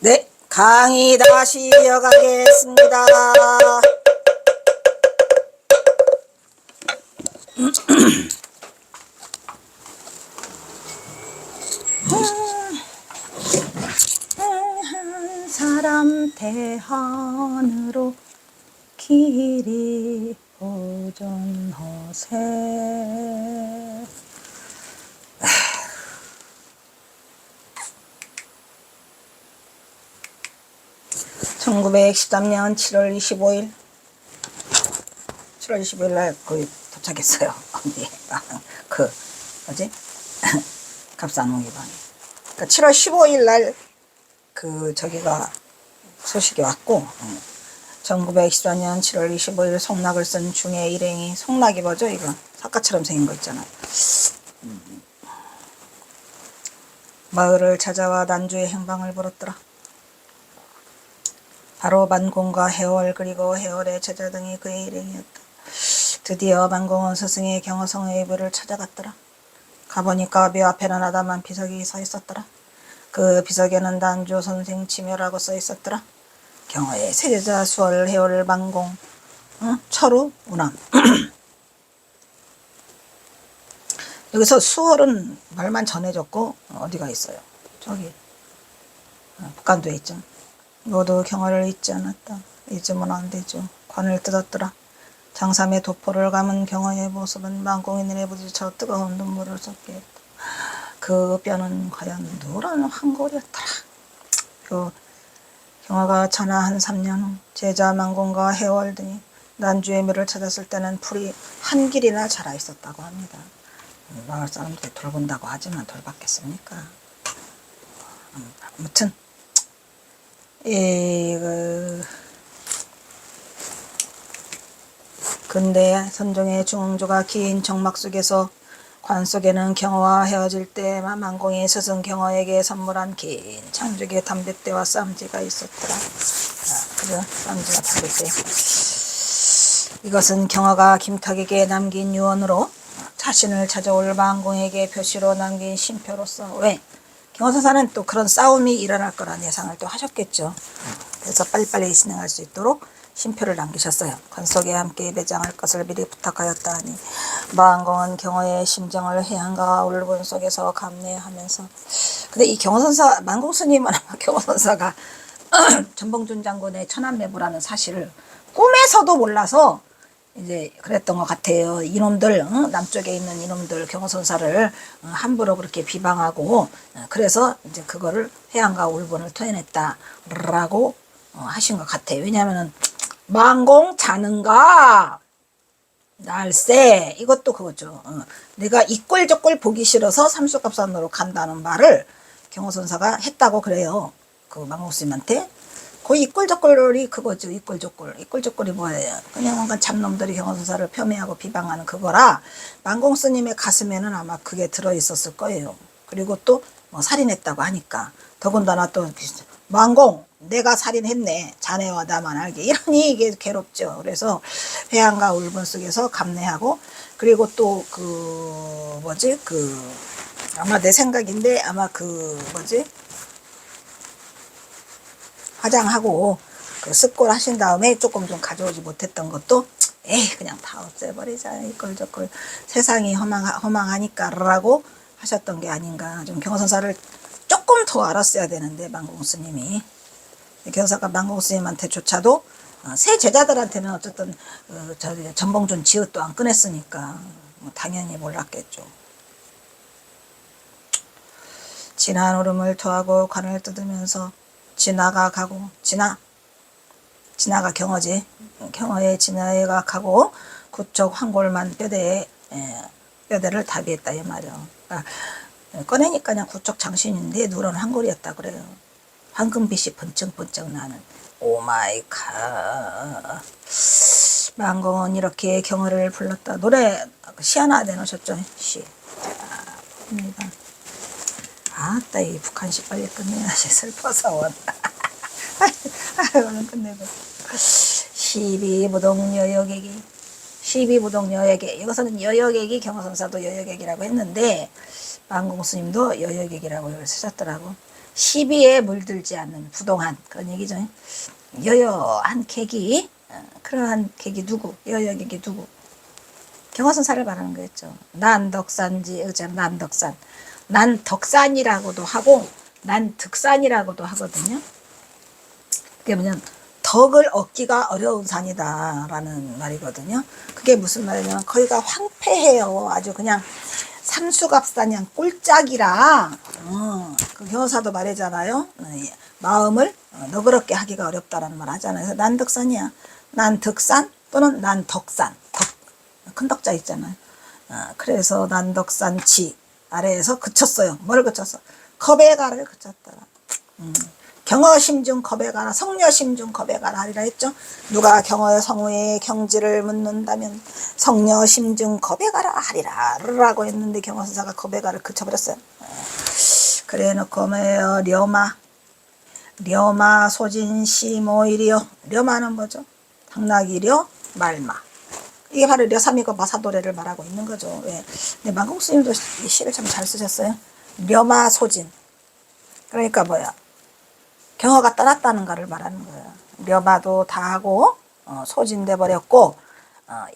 네, 강의 다시 이어가겠습니다. 한 사람 대한으로 길이 보존하세. 1913년 7월 25일 날 거의 도착했어요. 언니. 뭐지? 갑산홍이방에. 그러니까 7월 15일 날 저기가 소식이 왔고, 1914년 7월 25일 송락을 쓴 중에 일행이, 송락이 뭐죠? 이거 사과처럼 생긴 거 있잖아요. 마을을 찾아와 난주의 행방을 물었더라. 바로 만공과 해월 그리고 해월의 제자 등이 그의 일행이었다. 드디어 만공은 스승의 경허성의 부를 찾아갔더라. 가보니까 묘 앞에는 아담한 비석이 서 있었더라. 그 비석에는 난주 선생 지묘라고 써 있었더라. 경허의 세제자 수월 해월 만공 철우 우남. 여기서 수월은 말만 전해졌고 어디가 있어요? 저기 북간도에 있죠. 모두 경허를 잊지 않았다. 잊으면 안 되죠. 관을 뜯었더라. 장삼의 도포를 감은 경허의 모습은 만공의 눈에 부딪혀 뜨거운 눈물을 쏟게 했다. 그 뼈는 과연 누런 황골이었더라. 경허가 전하한 3년 후 제자 만공과 해월 등이 난주의 묘를 찾았을 때는 풀이 한 길이나 자라 있었다고 합니다. 마을 사람들이 돌본다고 하지만 돌 받겠습니까? 아무튼 근대 선종의 중흥조가 긴 정막 속에서 관 속에는 경허와 헤어질 때 만공이 스승 경허에게 선물한 긴 장죽의 담뱃대와 쌈지가 있었더라. 그죠? 쌈지와 담뱃대. 이것은 경허가 김탁에게 남긴 유언으로 자신을 찾아올 만공에게 표시로 남긴 신표로서, 왜? 경허선사는 또 그런 싸움이 일어날 거란 예상을 또 하셨겠죠. 그래서 빨리빨리 진행할 수 있도록 신표를 남기셨어요. 관 속에 함께 매장할 것을 미리 부탁하였다 하니 만공은 경허의 심정을 해안과 울분 속에서 감내하면서, 근데 이 경허선사, 만공스님은 아마 경허선사가 전봉준 장군의 천안매부라는 사실을 꿈에서도 몰라서 이제 그랬던 것 같아요. 이놈들, 남쪽에 있는 이놈들 경허선사를 함부로 그렇게 비방하고, 그래서 이제 그거를 해안과 울분을 토해냈다라고 하신 것 같아요. 왜냐하면은 만공 자는가 날쌔, 이것도 그거죠. 내가 이꼴저꼴 보기 싫어서 삼수갑산으로 간다는 말을 경허선사가 했다고 그래요. 그 만공스님한테. 그 이꼴저꼴이 그거죠. 이꼴저꼴이 뭐예요? 그냥 뭔가 잡놈들이 경허선사를 폄훼하고 비방하는 그거라, 만공스님의 가슴에는 아마 그게 들어있었을 거예요. 그리고 또 뭐 살인했다고 하니까 더군다나 또 만공 내가 살인했네, 자네와 나만 알게, 이러니 이게 괴롭죠. 그래서 회한과 울분 속에서 감내하고, 그리고 또 아마 내 생각인데 아마 화장하고 습골 하신 다음에 조금 좀 가져오지 못했던 것도 그냥 다 없애버리자, 이걸저걸 세상이 허망하니까 라고 하셨던 게 아닌가. 좀 경허선사를 조금 더 알았어야 되는데, 만공스님이. 경허선사가 만공스님한테조차도 새 제자들한테는 어쨌든 전봉준 지읒도 안 꺼냈으니까 뭐 당연히 몰랐겠죠. 진한 울음을 토하고 관을 뜯으면서 진아가 가고, 진아가 경허지, 경허의 진아가 가고 구척 황골만 뼈대를 다비했다 이 말이요. 그러니까 꺼내니까 그냥 구척 장신인데 누런 황골이었다 그래요. 황금빛이 번쩍번쩍 나는. 오마이갓. 만공은 이렇게 경허를 불렀다. 노래 시 하나 내놓으셨죠? 시. 입니다. 아따, 이 북한시 빨리 끝내야지. 슬퍼서 원. 오늘 끝내고. 시비무동 여여객이, 시비무동 여여객, 이것은 여여객이 경허선사도 여여객이라고 했는데 만공스님도 여여객이라고 쓰셨더라고. 시비에 물들지 않는 부동한 그런 얘기죠. 여여한 객이 그러한 객이 누구? 여여 객이 누구? 경화선사를 말하는 거였죠. 난덕산지 어제는 난덕산. 난덕산이라고도 하고 난득산이라고도 하거든요. 그게 뭐냐면 덕을 얻기가 어려운 산이다라는 말이거든요. 그게 무슨 말이냐면 거기가 황폐해요. 아주 그냥 삼수갑산 그냥 꼴짝이라 그 경호사도 말하잖아요. 마음을 너그럽게 하기가 어렵다라는 말 하잖아요. 그래서 난덕산이야. 난덕산 또는 난덕산. 큰 덕자 있잖아요. 그래서 난덕산지 아래에서 그쳤어요. 뭘 그쳤어? 겁에 가를 그쳤더라. 경어심중 겁에 가라 성녀심중 겁에 가라 하리라 했죠. 누가 경어의 성우의 경지를 묻는다면 성녀심중 겁에 가라 하리라 라고 했는데 경어선사가 겁에 가를 그쳐버렸어요. 그래 놓고 뭐예요? 려마 소진시 모이리요. 려마는 뭐죠? 당나귀려 말마. 이게 바로 려삼이고 마사도래를 말하고 있는 거죠. 왜? 근데 만공스님도 이 시를 참 잘 쓰셨어요. 려마 소진. 그러니까 뭐야? 경어가 떠났다는 것을 말하는 거예요. 려마도 다 하고 소진돼 버렸고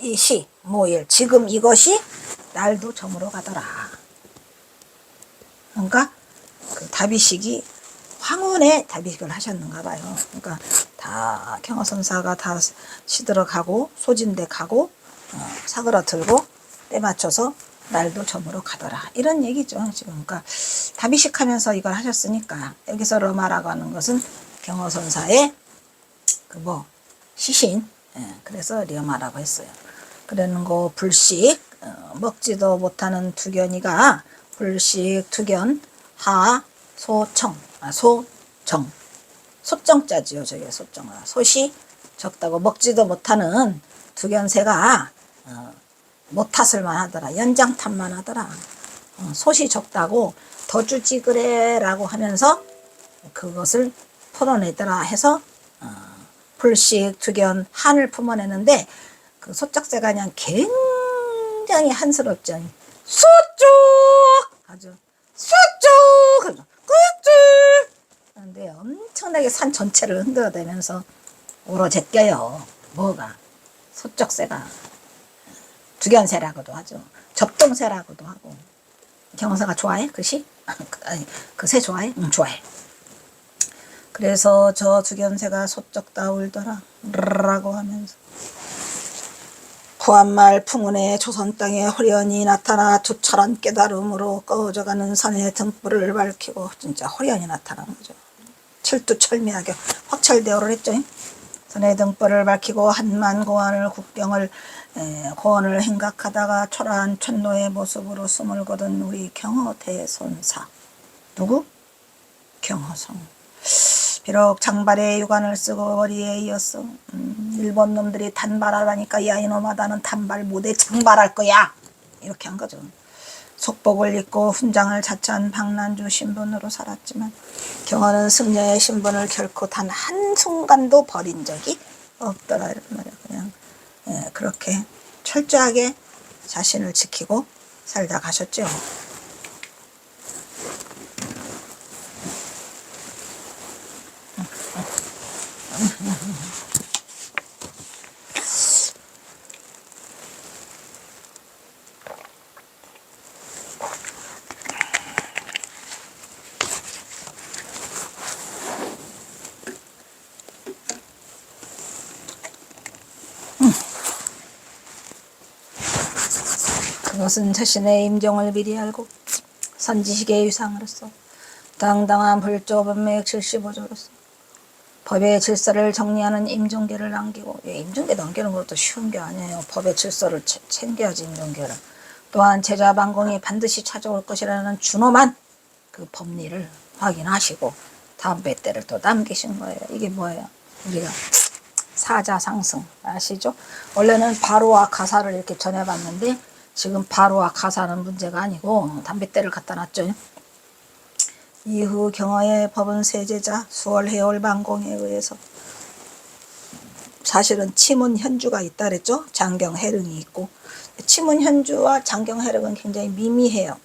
이 시 모일 지금 이것이 날도 저물어 가더라. 그러니까 그 다비식이 황혼의 다비식을 하셨는가 봐요. 그러니까 다 경어선사가 다 시들어가고 소진돼 가고 사그러들고 때 맞춰서 날도 저물어 가더라. 이런 얘기죠. 지금 그러니까 다비식 하면서 이걸 하셨으니까 여기서 러마라고 하는 것은 경어선사의 그 시신. 그래서 려마라고 했어요. 그러는 거 불식 먹지도 못하는 두견이가 불식 두견 하 소청 소정 소정자지요. 저게 소정 소시 적다고 먹지도 못하는 두견새가 못탔을만 하더라. 연장탄만 하더라. 솥이 적다고 더 주지 그래 라고 하면서 그것을 풀어내더라 해서 불식 두견 한을 품어내는데 그 소쩍새가 그냥 굉장히 한스럽죠. 쏘쪽 아주 쏘쪽 꾹쭉 그런데 엄청나게 산 전체를 흔들어대면서 울어제껴요. 뭐가? 소쩍새가 두견새라고도 하죠. 접동새라고도 하고. 경호사가 좋아해? 그 시? 아니, 그 새 좋아해? 응, 좋아해. 그래서 저 두견새가 소쩍다 울더라 라고 하면서 구한말 풍운의 조선 땅에 호련히 나타나 투철한 깨달음으로 꺼져가는 선의 등불을 밝히고 진짜 호련히 나타난 거죠. 칠두철미하게 확철대오를 했죠. 선의 등불을 밝히고 한만고안을 국경을 고원을 행각하다가 초라한 촌노의 모습으로 숨을 거둔 우리 경허대선사. 누구? 경허성. 비록 장발에 유관을 쓰고 머리에 이었어. 일본 놈들이 단발하라니까 야 이놈아 나는 단발 못해 장발할 거야. 이렇게 한 거죠. 속복을 입고 훈장을 자처한 방난주 신분으로 살았지만 경허는 승려의 신분을 결코 단 한순간도 버린 적이 없더라 이런 말이야. 그냥 그렇게 철저하게 자신을 지키고 살다 가셨죠. 그것은 자신의 임종을 미리 알고 선지식의 유상으로서 당당한 불조범맥 75조로서 법의 질서를 정리하는 임종계를 남기고 임종계 넘기는 것도 쉬운 게 아니에요. 법의 질서를 챙겨야지 임종계를. 또한 제자 만공이 반드시 찾아올 것이라는 준엄한 그 법리를 확인하시고 다음배 때를 또 남기신 거예요. 이게 뭐예요? 우리가 사자상승 아시죠? 원래는 바로와 가사를 이렇게 전해봤는데 지금 바로와 가사는 문제가 아니고 담뱃대를 갖다 놨죠. 이후 경어의 법은 세제자 수월해올 만공에 의해서 사실은 치문현주가 있다 그랬죠. 장경해릉이 있고 치문현주와 장경해릉은 굉장히 미미해요.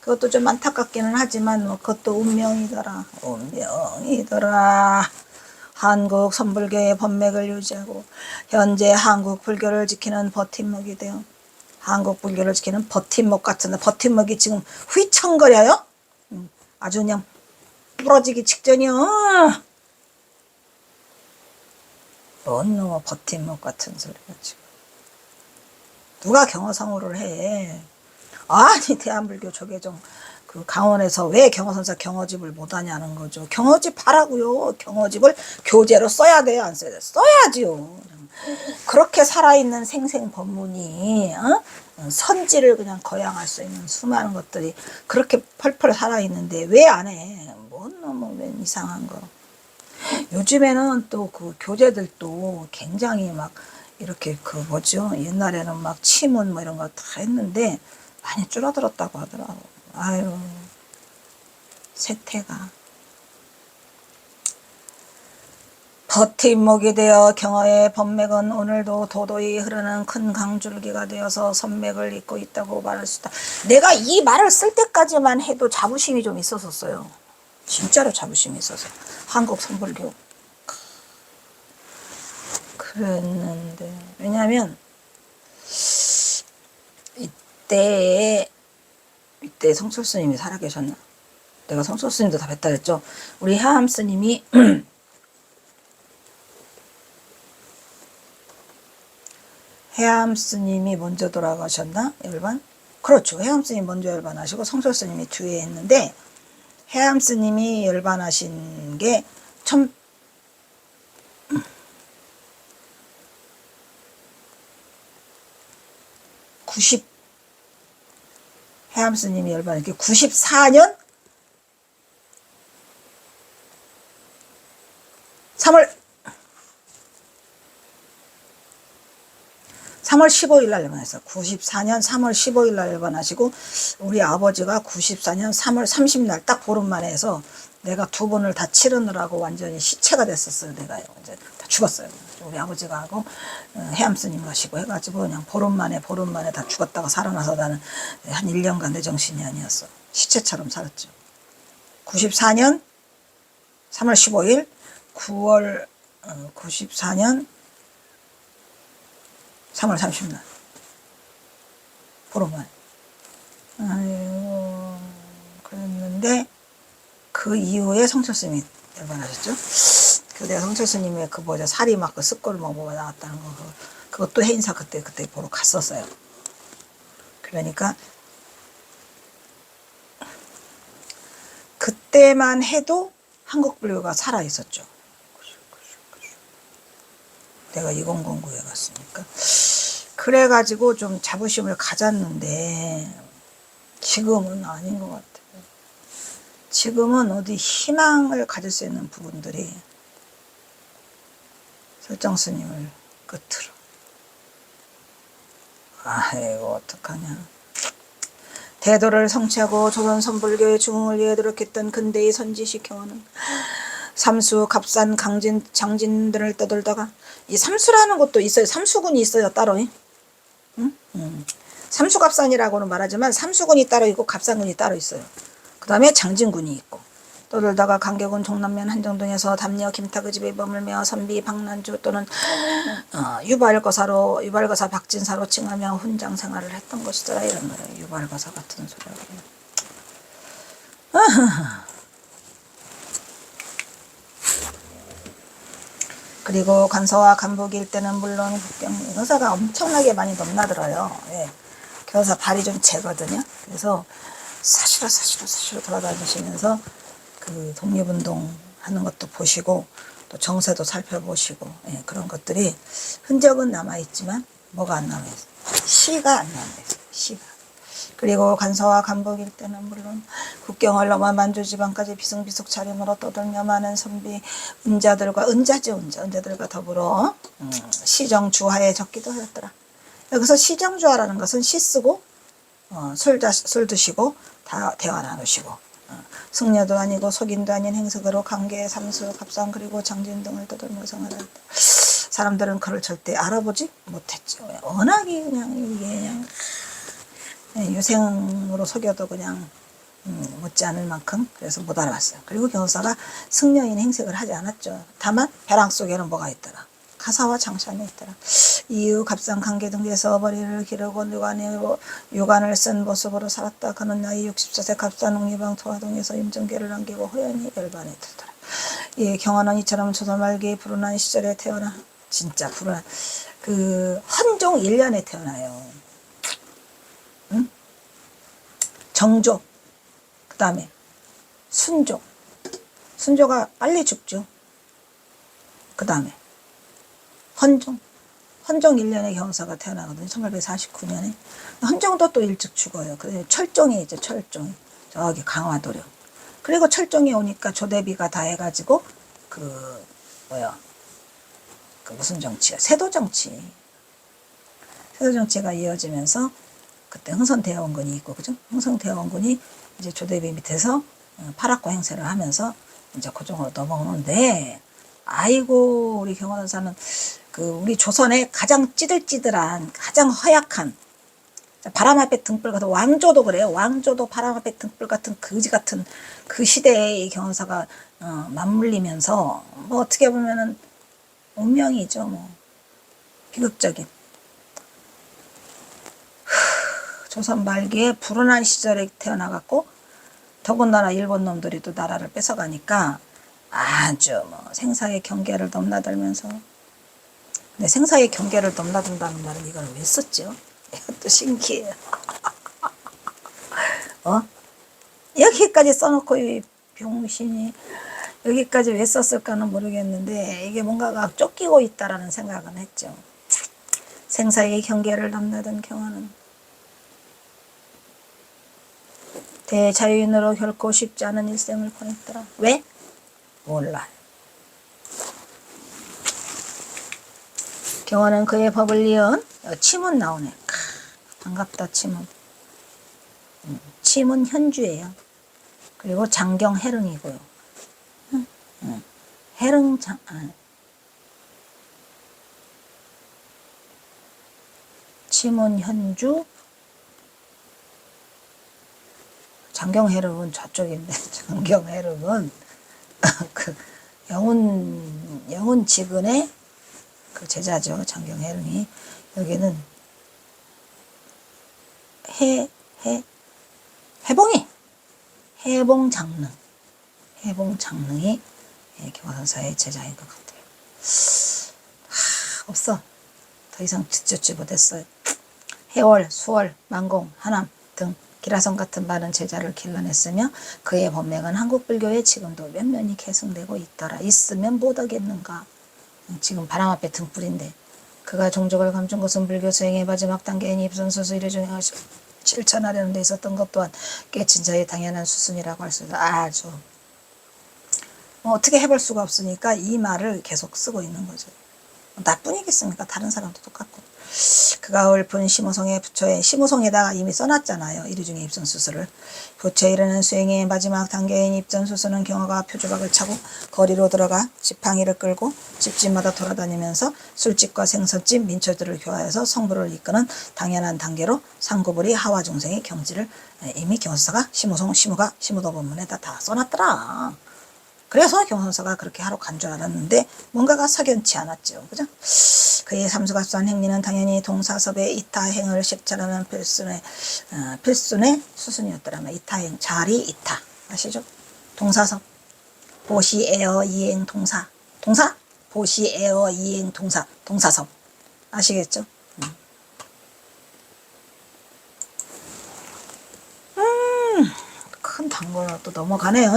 그것도 좀 안타깝기는 하지만 뭐 그것도 운명이더라. 운명이더라. 한국 선불교의 법맥을 유지하고 현재 한국 불교를 지키는 버팀목이 되어 한국 불교를 지키는 버팀목 같은 버팀목이 지금 휘청거려요. 아주 그냥 부러지기 직전이요. 뭔 놈의 버팀목 같은 소리가 지금. 누가 경허성호를 해. 아니 대한불교 조계종 그 강원에서 왜 경허선사 경허집을 못하냐는 거죠. 경허집 하라고요. 경허집을 교재로 써야 돼요, 안 써야 돼요? 써야지요. 그렇게 살아있는 생생법문이 선지를 그냥 거양할 수 있는 수많은 것들이 그렇게 펄펄 살아있는데 왜 안 해? 뭔 놈의 이상한 거. 요즘에는 또 그 교재들도 굉장히 막 이렇게 그 뭐죠? 옛날에는 막 치문 뭐 이런 거 다 했는데 많이 줄어들었다고 하더라고. 아유, 세태가. 버팀목이 되어 경어의 법맥은 오늘도 도도히 흐르는 큰 강줄기가 되어서 선맥을 잇고 있다고 말할 수 있다. 내가 이 말을 쓸 때까지만 해도 자부심이 좀 있었어요. 진짜로 자부심이 있어서. 한국 선불교. 그랬는데 왜냐면 이때 성철 스님이 살아계셨나? 내가 성철 스님도 다 뵀다 했죠. 우리 해암 스님이 해암 스님이 먼저 돌아가셨나? 열반? 그렇죠. 해암 스님이 먼저 열반하시고 성철 스님이 뒤에 했는데 해암 스님이 열반하신 게 90 해암 스님이 열반한 게 94년 3월 15일 날 열반했어요. 94년 3월 15일 날 열반하시고 우리 아버지가 94년 3월 30날 딱 보름 만에 해서 내가 두 번을 다 치르느라고 완전히 시체가 됐었어요. 내가요. 이제 다 죽었어요. 우리 아버지가 하고 해암 스님 가시고 해가지고 그냥 보름 만에 다 죽었다가 살아나서 나는 한 1년간 내 정신이 아니었어. 시체처럼 살았죠. 94년 3월 15일 9월 94년 3월 30날 보름 만에. 아이고 그랬는데 그 이후에 성철스님이 열반하셨죠. 그 내가 성철스님의 그 뭐죠 살이 막 그 습골 뭐 나왔다는 거 그것도 해인사 그때 보러 갔었어요. 그러니까 그때만 해도 한국 불교가 살아 있었죠. 내가 2009에 갔으니까. 그래가지고 좀 자부심을 가졌는데 지금은 아닌 것 같아요. 지금은 어디 희망을 가질 수 있는 부분들이 설정 스님을 끝으로. 아이고 어떡하냐. 대도를 성취하고 조선 선불교의 중흥을 위해 노력했던 근대의 선지식 경원은 삼수, 갑산, 강진, 장진들을 떠돌다가 이 삼수라는 것도 있어요. 삼수군이 있어요. 따로. 응? 삼수갑산이라고는 말하지만 삼수군이 따로 있고 갑산군이 따로 있어요. 그 다음에 장진군이 있고 떠돌다가 강계군 종남면 한정동에서 담녀 김탁의 집에 머물며 선비 박난주 또는 유발거사 박진사로 칭하며 훈장 생활을 했던 것이더라. 이런 거예요. 유발거사 같은 소리하고. 그리고 간서와 간북 일대는 물론 국경 의사가 엄청나게 많이 넘나들어요. 예. 교사 발이 좀 재거든요. 그래서 사시로 돌아다니시면서 그 독립운동 하는 것도 보시고 또 정세도 살펴보시고 예, 그런 것들이 흔적은 남아있지만 뭐가 안 남아있어요. 시가 안 남아있어요. 시가. 그리고 간서와 간북 일대는 물론 국경을 넘어 만주지방까지 비승비속 차림으로 떠돌며 많은 선비 은자들과 은자들과 더불어 시정주하에 적기도 하였더라. 여기서 시정주하라는 것은 시 쓰고 술 드시고 다 대화 나누시고 승려도 아니고 속인도 아닌 행석으로 강계, 삼수, 갑산 그리고 장진 등을 떠돌며 생활했다. 사람들은 그를 절대 알아보지 못했죠. 워낙이 그냥 이게 그냥 유생으로 속여도 그냥 못지 않을 만큼 그래서 못 알아봤어요. 그리고 경사가 승려인 행색을 하지 않았죠. 다만 벼랑 속에는 뭐가 있더라. 가사와 장šan이 있더라. 이유 갑상 관계 등에서 머리를 기르고 유관을 쓴 모습으로 살았다. 그는 나이 64세 갑산 옥리방 토화동에서 임정계를 남기고 호연히 열반에 들더라. 예, 경화는 이처럼 조선 말기 불운한 시절에 태어나 진짜 불운한 헌종 1년에 태어나요. 응? 정조, 그 다음에 순조가 빨리 죽죠. 그 다음에 헌종 1년에 경사가 태어나거든요. 1849년에. 헌종도 또 일찍 죽어요. 그래서 철종이 있죠. 철종이 저기 강화도령. 그리고 철종이 오니까 조대비가 다 해가지고 무슨 정치야? 세도 정치가 이어지면서 그때 흥선대원군이 있고, 그죠? 흥선대원군이 이제 조대비 밑에서 파락고 행세를 하면서 이제 고종으로 넘어오는데, 아이고, 우리 경원사는 우리 조선의 가장 찌들찌들한, 가장 허약한, 바람 앞에 등불 같은, 왕조도 그래요. 왕조도 바람 앞에 등불 같은 거지 같은 그 시대에 경원사가 맞물리면서, 뭐 어떻게 보면은 운명이죠, 뭐. 비극적인. 조선 말기에 불운한 시절에 태어나갖고 더군다나 일본 놈들이 또 나라를 뺏어가니까 아주 뭐 생사의 경계를 넘나들면서, 근데 생사의 경계를 넘나든다는 말은 이걸 왜 썼죠? 이것도 신기해요. 여기까지 써놓고 이 병신이 여기까지 왜 썼을까는 모르겠는데 이게 뭔가가 쫓기고 있다라는 생각은 했죠. 생사의 경계를 넘나든 경화는 대자유인으로 결코 쉽지 않은 일생을 보냈더라. 왜? 몰라. 경화는 그의 법을 이은 치문 나오네. 반갑다 치문. 치문 현주예요. 그리고 장경 해릉이고요. 해릉 치문 현주. 장경해륵은 저쪽인데, 장경해륵은 영훈 지근의 제자죠. 장경해륵이. 여기는 해봉장릉이 경화선사의 제자인 것 같아요. 없어. 더 이상 듣지 못했어요. 해월, 수월, 만공, 하남 등 기라성 같은 많은 제자를 길러냈으며 그의 법명은 한국불교에 지금도 면면히 계승되고 있더라. 있으면 못하겠는가. 지금 바람 앞에 등불인데 그가 종족을 감춘 것은 불교 수행의 마지막 단계인 입선수수 이래 중에 실천하려는 데 있었던 것 또한 깨친 자의 당연한 수순이라고 할 수 있다. 아주 어떻게 해볼 수가 없으니까 이 말을 계속 쓰고 있는 거죠. 나뿐이겠습니까? 다른 사람도 똑같고. 그가 읊은 심호성의 부처에 심호성에다가 이미 써놨잖아요. 이르중에 입선수수를. 부처에 이르는 수행의 마지막 단계인 입선수수는 경화가 표주박을 차고 거리로 들어가 지팡이를 끌고 집집마다 돌아다니면서 술집과 생선집 민초들을 교화해서 성불을 이끄는 당연한 단계로 상구불이 하와 중생의 경지를 이미 경선사가 심호가 심호도 본문에다 다 써놨더라. 그래서 경선사가 그렇게 하러 간 줄 알았는데 뭔가가 석연치 않았죠. 그죠? 그의 삼수갑수한 행리는 당연히 동사섭의 이타행을 실천하는 필순의 수순이었더라면 이타행, 자리 이타. 아시죠? 동사섭. 보시에어 이행 동사. 보시에어 이행 동사섭. 아시겠죠? 큰 단거로 또 넘어가네요.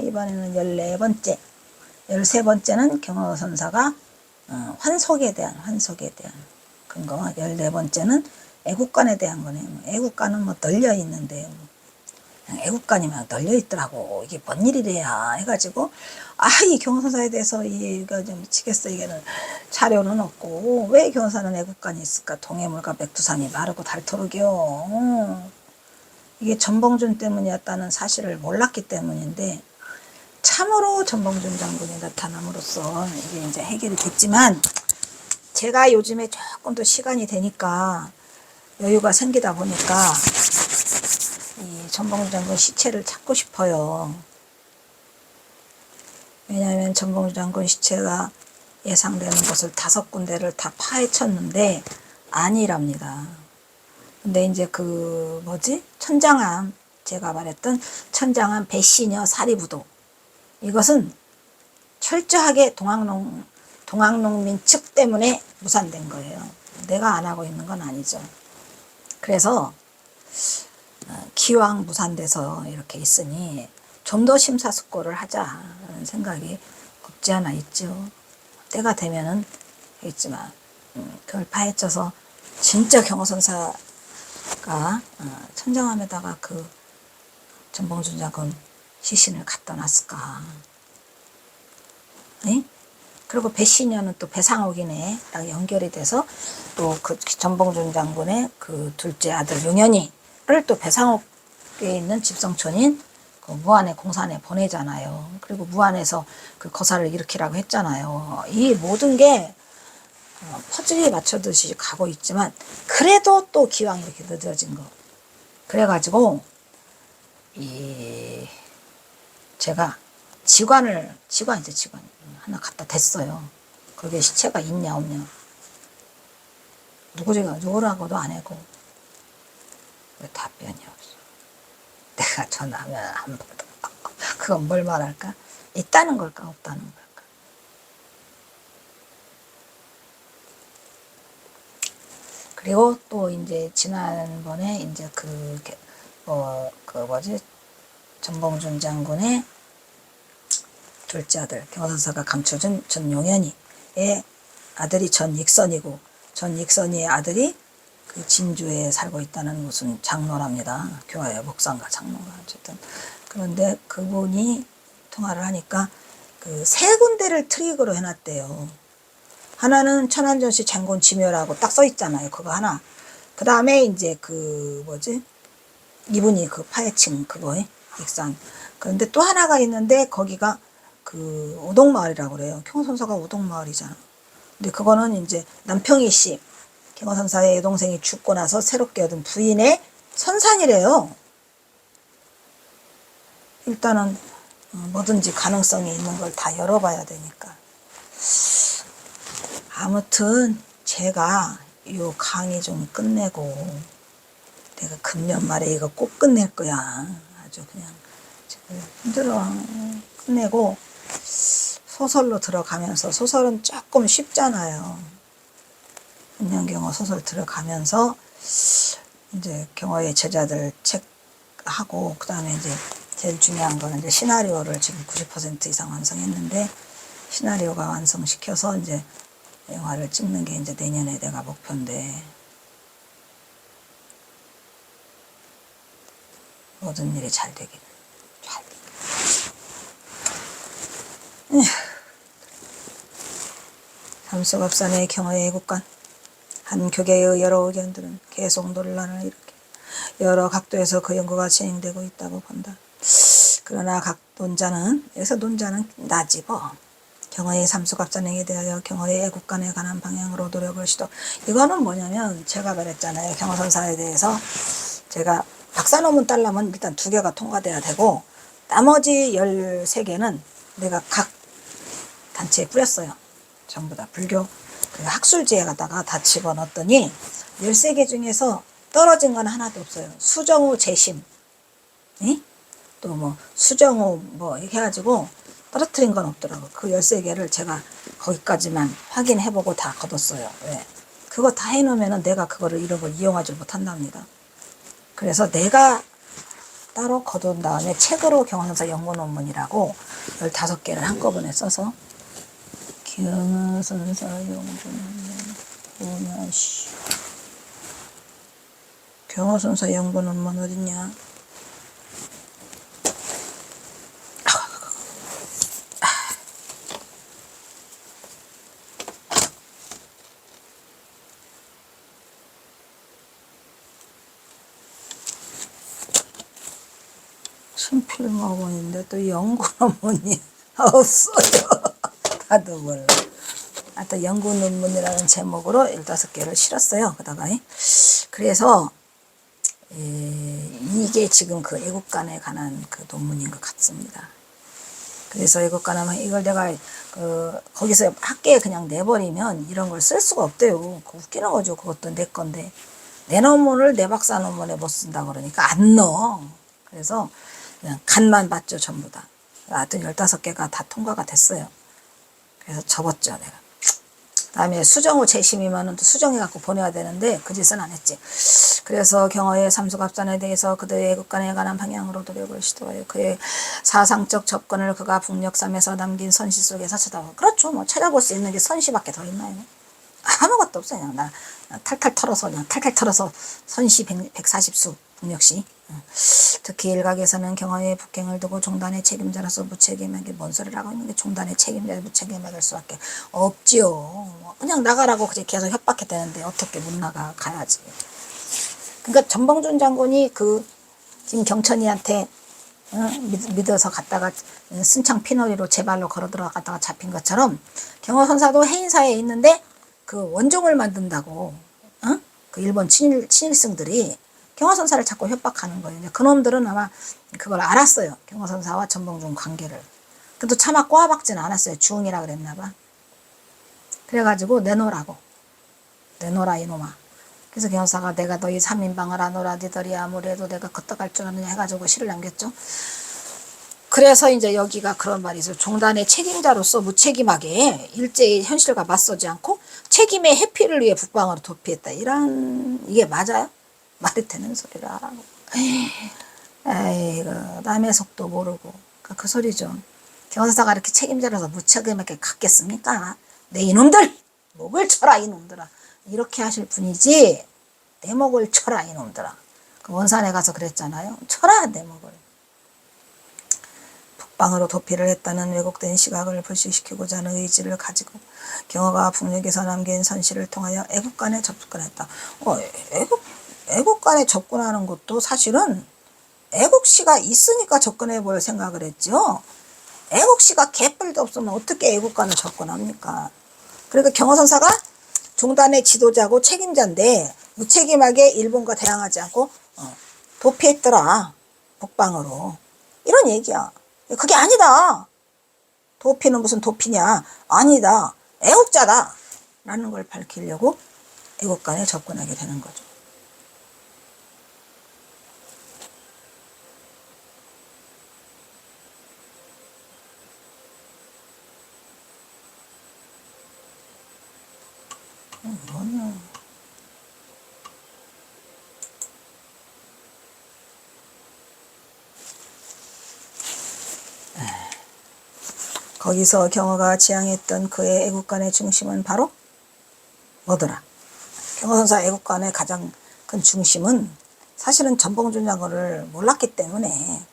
이번에는 14번째. 13번째는 경화선사가 환속에 대한 근거. 14번째는 애국관에 대한 거네요. 애국관은 뭐 널려 있는데 애국관이면 널려 있더라고. 이게 뭔 일이래야 해가지고 이 경화선사에 대해서 이거 좀 미치겠어. 이게는 자료는 없고 왜 경화선사는 애국관이 있을까? 동해물과 백두산이 마르고 닳도록이요. 이게 전봉준 때문이었다는 사실을 몰랐기 때문인데 참으로 전봉준 장군이 나타남으로써 이게 이제 해결이 됐지만 제가 요즘에 조금 더 시간이 되니까 여유가 생기다 보니까 이 전봉주 장군 시체를 찾고 싶어요. 왜냐하면 전봉주 장군 시체가 예상되는 곳을 5군데를 다 파헤쳤는데 아니랍니다. 근데 이제 그 뭐지? 천장암, 제가 말했던 천장암 배시녀 사리부도, 이것은 철저하게 동학농민 측 때문에 무산된 거예요. 내가 안 하고 있는 건 아니죠. 그래서 기왕 무산돼서 이렇게 있으니 좀 더 심사숙고를 하자는 생각이 없지 않아 있죠. 때가 되면은 있지만 그걸 파헤쳐서 진짜 경호선사가 천장암에다가 그 전봉준 장군 시신을 갖다 놨을까. 네? 그리고 배시녀는 또 배상옥이네 딱 연결이 돼서 또 그 전봉준 장군의 그 둘째 아들 용현이를 또 배상옥에 있는 집성촌인 그 무안의 공산에 보내잖아요. 그리고 무안에서 그 거사를 일으키라고 했잖아요. 이 모든 게 퍼즐이 맞춰듯이 가고 있지만 그래도 또 기왕 이렇게 늦어진 거. 그래가지고 제가 직관 하나 갖다 댔어요. 거기에 시체가 있냐 없냐. 누구라고도 안 하고 왜 답변이 없어. 내가 전화하면 안 받아. 그건 뭘 말할까? 있다는 걸까 없다는 걸까? 그리고 또 이제 지난번에 이제 전봉준 장군의 둘째 아들 경호선사가 감춰준 전용현이의 아들이 전익선이고, 전익선이의 아들이 그 진주에 살고 있다는 무슨 장로랍니다. 교회 목사인가 장로가 어쨌든. 그런데 그분이 통화를 하니까 그 3군데를 트릭으로 해놨대요. 하나는 천안전시 장군 지묘라고 딱 써있잖아요. 그거 하나. 그 다음에 이제 이분이 그 파헤친 그거에 익산. 그런데 또 하나가 있는데 거기가 그 우동마을이라고 그래요. 경호선사가 우동마을이잖아. 근데 그거는 이제 남평희 씨, 경호선사의 여동생이 죽고 나서 새롭게 얻은 부인의 선산이래요. 일단은 뭐든지 가능성이 있는 걸 다 열어봐야 되니까. 아무튼 제가 이 강의 좀 끝내고, 내가 금년 말에 이거 꼭 끝낼 거야. 아주 그냥 지금 힘들어. 끝내고 소설로 들어가면서, 소설은 조금 쉽잖아요. 은연경호 소설 들어가면서 이제 경호의 제자들 책하고, 그 다음에 이제 제일 중요한 거는 이제 시나리오를 지금 90% 이상 완성했는데, 시나리오가 완성시켜서 이제 영화를 찍는 게 이제 내년에 내가 목표인데, 모든 일이 잘 되길. 삼수갑산의 경호의 애국관, 한 교계의 여러 의견들은 계속 논란을 일으켜 여러 각도에서 그 연구가 진행되고 있다고 본다. 그러나 각 논자는, 여기서 논자는 나집어, 경호의 삼수갑산행에 대하여 경호의 애국관에 관한 방향으로 노력을 시도. 이거는 뭐냐면 제가 말했잖아요. 경호선사에 대해서 제가 박사 논문 따려면 일단 2개가 통과돼야 되고, 나머지 13개는 내가 각 단체에 뿌렸어요. 전부 다 불교 그 학술지에 갖다가 다 집어넣었더니 13개 중에서 떨어진 건 하나도 없어요. 수정우 재심, 또 뭐 수정우 뭐 이렇게 해가지고 떨어뜨린 건 없더라고. 그 13개를 제가 거기까지만 확인해보고 다 거뒀어요. 왜? 그거 다 해놓으면은 내가 그거를 이런 걸 이용하지 못한답니다. 그래서 내가 따로 거둔 다음에 책으로 경호선사 연구 논문이라고 15개를 한꺼번에 써서, 경호선사 연구 논문, 경호선사 연구 논문 어딨냐? 신필모본인데 또 연구 논문이 없어요. 나도 몰라. 하여튼 연구 논문이라는 제목으로 15개를 실었어요. 그다가 그래서 이게 지금 그 애국간에 관한 그 논문인 것 같습니다. 그래서 애국간하면 이걸 내가 거기서 학계에 그냥 내버리면 이런 걸 쓸 수가 없대요. 그 웃기는 거죠. 그것도 내 건데. 내 논문을 내 박사 논문에 못 쓴다 그러니까 안 넣어. 그래서 그냥 간만 봤죠, 전부 다. 하여튼 15개가 다 통과가 됐어요. 그래서 접었죠, 내가. 다음에 수정 후 재심이면은 또 수정해갖고 보내야 되는데 그 짓은 안 했지. 그래서 경어의 삼수갑산에 대해서 그들의 애국간에 관한 방향으로 노력을 시도하여 그의 사상적 접근을 그가 북녘삼에서 남긴 선시 속에서 찾아보고. 그렇죠. 뭐 찾아볼 수 있는 게 선시밖에 더 있나요? 아무것도 없어요. 그냥 나 탈탈 털어서 선시 140수 북녘시. 특히 일각에서는 경화의 북행을 두고 종단의 책임자로서 무책임하게 뭔 소리를 하고 있는 게 종단의 책임자를 무책임하게 할 수밖에 없지요. 그냥 나가라고 계속 협박했다는데 어떻게 못 나가. 가야지. 그러니까 전봉준 장군이 그 김경천이한테 믿어서 갔다가 순창 피놀이로 제 발로 걸어 들어갔다가 잡힌 것처럼 경호선사도 해인사에 있는데 그 원종을 만든다고 그 일본 친일승들이 경호선사를 자꾸 협박하는 거예요. 그놈들은 아마 그걸 알았어요. 경호선사와 전봉준 관계를. 그래도 차마 꼬아박지는 않았어요. 중이라 그랬나 봐. 그래가지고 내놓으라고. 내놓으라 이놈아. 그래서 경호사가 내가 너희 3인방을 안 오라 니들이 아무래도 내가 걷다갈 줄 아느냐 해가지고 시를 남겼죠. 그래서 이제 여기가 그런 말이 있어요. 종단의 책임자로서 무책임하게 일제의 현실과 맞서지 않고 책임의 회피를 위해 북방으로 도피했다. 이게 맞아요? 말이 되는 소리라. 에이그 남의 속도 모르고 그 소리죠. 경호사가 이렇게 책임자로서 무책임하게 갔겠습니까? 내 이놈들 목을 쳐라 이놈들아. 이렇게 하실 분이지 내 목을 쳐라 이놈들아. 그 원산에 가서 그랬잖아요. 쳐라 내 목을. 북방으로 도피를 했다는 왜곡된 시각을 불식시키고자 하는 의지를 가지고 경호가 북녘에서 남긴 선시를 통하여 애국간에 접근했다. 애국간에 접근하는 것도 사실은 애국시가 있으니까 접근해 볼 생각을 했죠. 애국시가 개뿔도 없으면 어떻게 애국간을 접근합니까? 그러니까 경호선사가 종단의 지도자고 책임자인데 무책임하게 일본과 대항하지 않고 도피했더라. 북방으로. 이런 얘기야. 그게 아니다. 도피는 무슨 도피냐. 아니다. 애국자다. 라는 걸 밝히려고 애국간에 접근하게 되는 거죠. 뭐냐. 거기서 경호가 지향했던 그의 애국간의 중심은 바로 뭐더라? 경호선사 애국간의 가장 큰 중심은 사실은 전봉준 장군을 몰랐기 때문에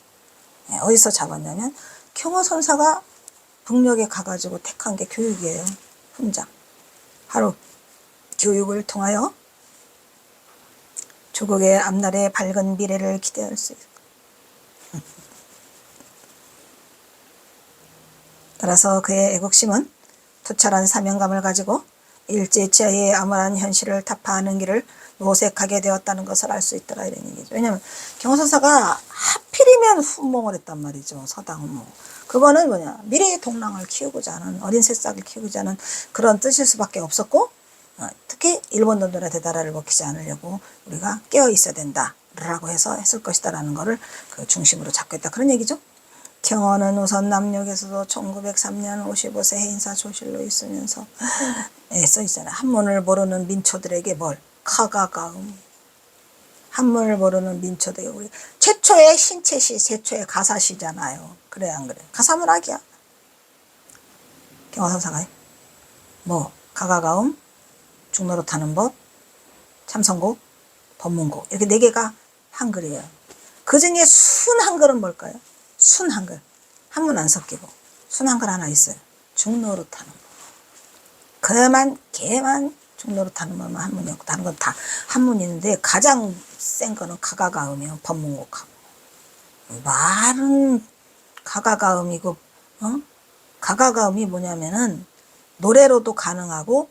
어디서 잡았냐면 경호선사가 북녘에 가가지고 택한 게 교육이에요. 훈장. 바로 교육을 통하여 조국의 앞날의 밝은 미래를 기대할 수 있고 따라서 그의 애국심은 투철한 사명감을 가지고 일제치하의 암울한 현실을 타파하는 길을 모색하게 되었다는 것을 알 수 있더라 이런 얘기죠. 왜냐하면 경호선사가 하필이면 훈몽을 했단 말이죠. 서당 훈몽. 그거는 뭐냐 미래의 동랑을 키우고자 하는 어린 새싹을 키우고자 하는 그런 뜻일 수밖에 없었고 특히 일본 놈들한테 나라를 먹히지 않으려고 우리가 깨어 있어야 된다 라고 해서 했을 것이다 라는 거를 그 중심으로 잡고 있다 그런 얘기죠. 경호는 우선 남녘에서도 1903년 55세 해인사 조실로 있으면서 써있잖아요. 한문을 모르는 민초들에게 뭘? 카가가음. 한문을 모르는 민초들에게 우리 최초의 신체시, 최초의 가사시잖아요. 그래 안 그래? 가사문학이야. 경호선사가 뭐 가가가음, 중로로 타는 법, 참선곡, 법문곡 이렇게 4개가 한글이에요. 그 중에 순 한글은 뭘까요? 순 한글. 한문 안 섞이고 순 한글 하나 있어요. 중로로 타는 법. 걔만 중로로 타는 법만 한문이었고 다른 건 다 한문이 있는데 가장 센 거는 가가가음이요. 법문곡하고. 말은 가가가음이고 가가가음이 뭐냐면은 노래로도 가능하고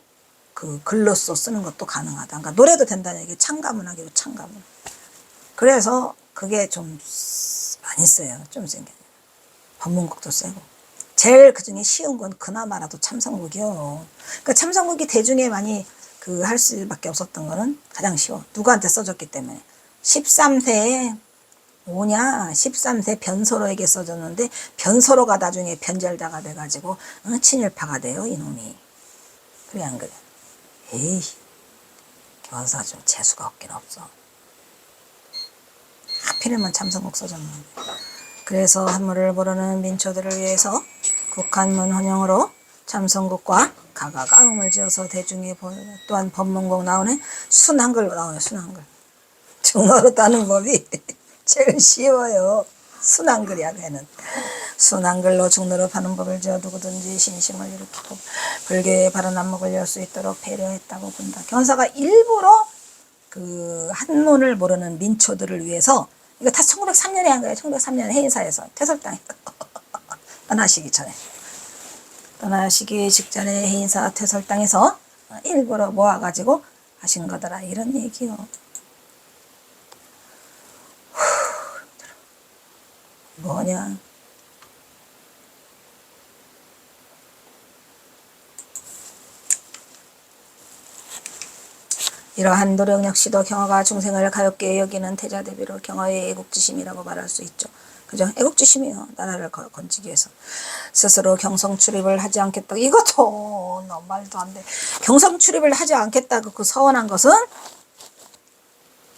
그 글로써 쓰는 것도 가능하다. 그러니까 노래도 된다는 얘기. 창가문학이고 창가문. 그래서 그게 좀 많이 세요. 좀 센 게. 법문국도 세고. 제일 그중에 쉬운 건 그나마라도 참성국이요. 그러니까 참성국이 대중에 많이 그 할 수밖에 없었던 거는 가장 쉬워. 누구한테 써줬기 때문에. 13세에 뭐냐, 13세 변소로에게 써줬는데 변소로가 나중에 변절자가 돼가지고 친일파가 돼요, 이놈이. 그래 안 그래? 에이, 교환사 좀 재수가 없긴 없어. 하필이면 참성국 써줬는데. 그래서 한문을 모르는 민초들을 위해서 국한문 헌영으로 참성국과 가가가음을 지어서 대중에 또한 법문곡 나오네. 순한글로 나오네. 순한글. 중어로 따는 법이 제일 쉬워요. 순한글이야 걔는. 순한글로 중로로 파는 법을 지어 누구든지 신심을 일으키고 불교의 바른 안목을 열 수 있도록 배려했다고 본다. 경사가 일부러 그 한문을 모르는 민초들을 위해서, 이거 다 1903년에 한 거예요. 1903년 해인사에서 퇴설당했다. 떠나시기 전에. 떠나시기 직전에 해인사 퇴설당해서 일부러 모아가지고 하신 거더라. 이런 얘기요. 뭐냐. 이러한 노력 역시도 경화가 중생을 가볍게 여기는 태자대비로 경화의 애국지심이라고 말할 수 있죠. 그죠? 애국지심이요. 나라를 건지기 위해서. 스스로 경성 출입을 하지 않겠다. 이것도 너무 말도 안 돼. 경성 출입을 하지 않겠다고 그 서원한 것은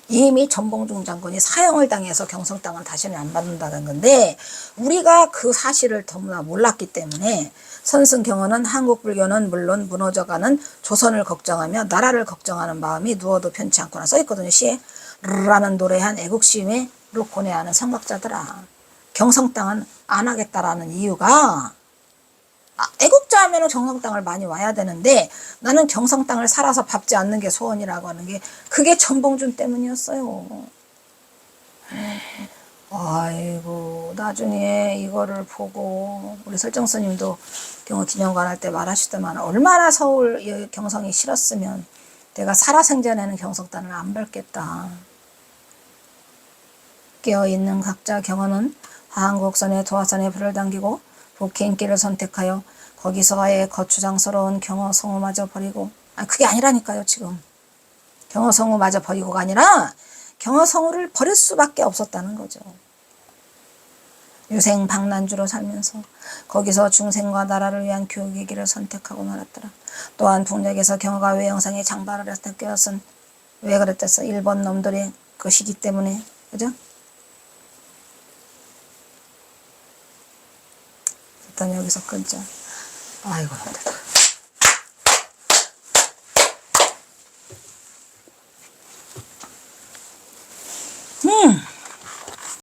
이미 전봉중 장군이 사형을 당해서 경성 땅을 다시는 안 받는다는 건데, 우리가 그 사실을 너무나 몰랐기 때문에 선승경허는 한국 불교는 물론 무너져가는 조선을 걱정하며 나라를 걱정하는 마음이 누워도 편치 않구나 써있거든요. 시에 라는 노래한 애국심으로 고뇌하는 성박자들아. 경성 땅은 안 하겠다라는 이유가, 애국자 하면 경성 땅을 많이 와야 되는데 나는 경성 땅을 살아서 밟지 않는 게 소원이라고 하는 게, 그게 전봉준 때문이었어요. 아이고, 나중에 이거를 보고 우리 설정 스님도 경호 기념관 할 때 말하시더만, 얼마나 서울 경성이 싫었으면 내가 살아생전에는 경성 땅을 안 밟겠다. 깨어있는 각자 경호는 한국선의 도화선에 불을 당기고 복행길을 선택하여 거기서의 거추장스러운 경허 성우마저 버리고, 그게 아니라니까요. 지금 경허 성우마저 버리고가 아니라 경허 성우를 버릴 수밖에 없었다는 거죠. 유생 방난주로 살면서 거기서 중생과 나라를 위한 교육의 길을 선택하고 말았더라. 또한 북녘에서 경허가 외영상에 장발을 했다 껴었은, 왜 그랬댔어? 일본 놈들의 것이기 때문에. 그죠? 일단 여기서 끊자. 아이고, 힘들다.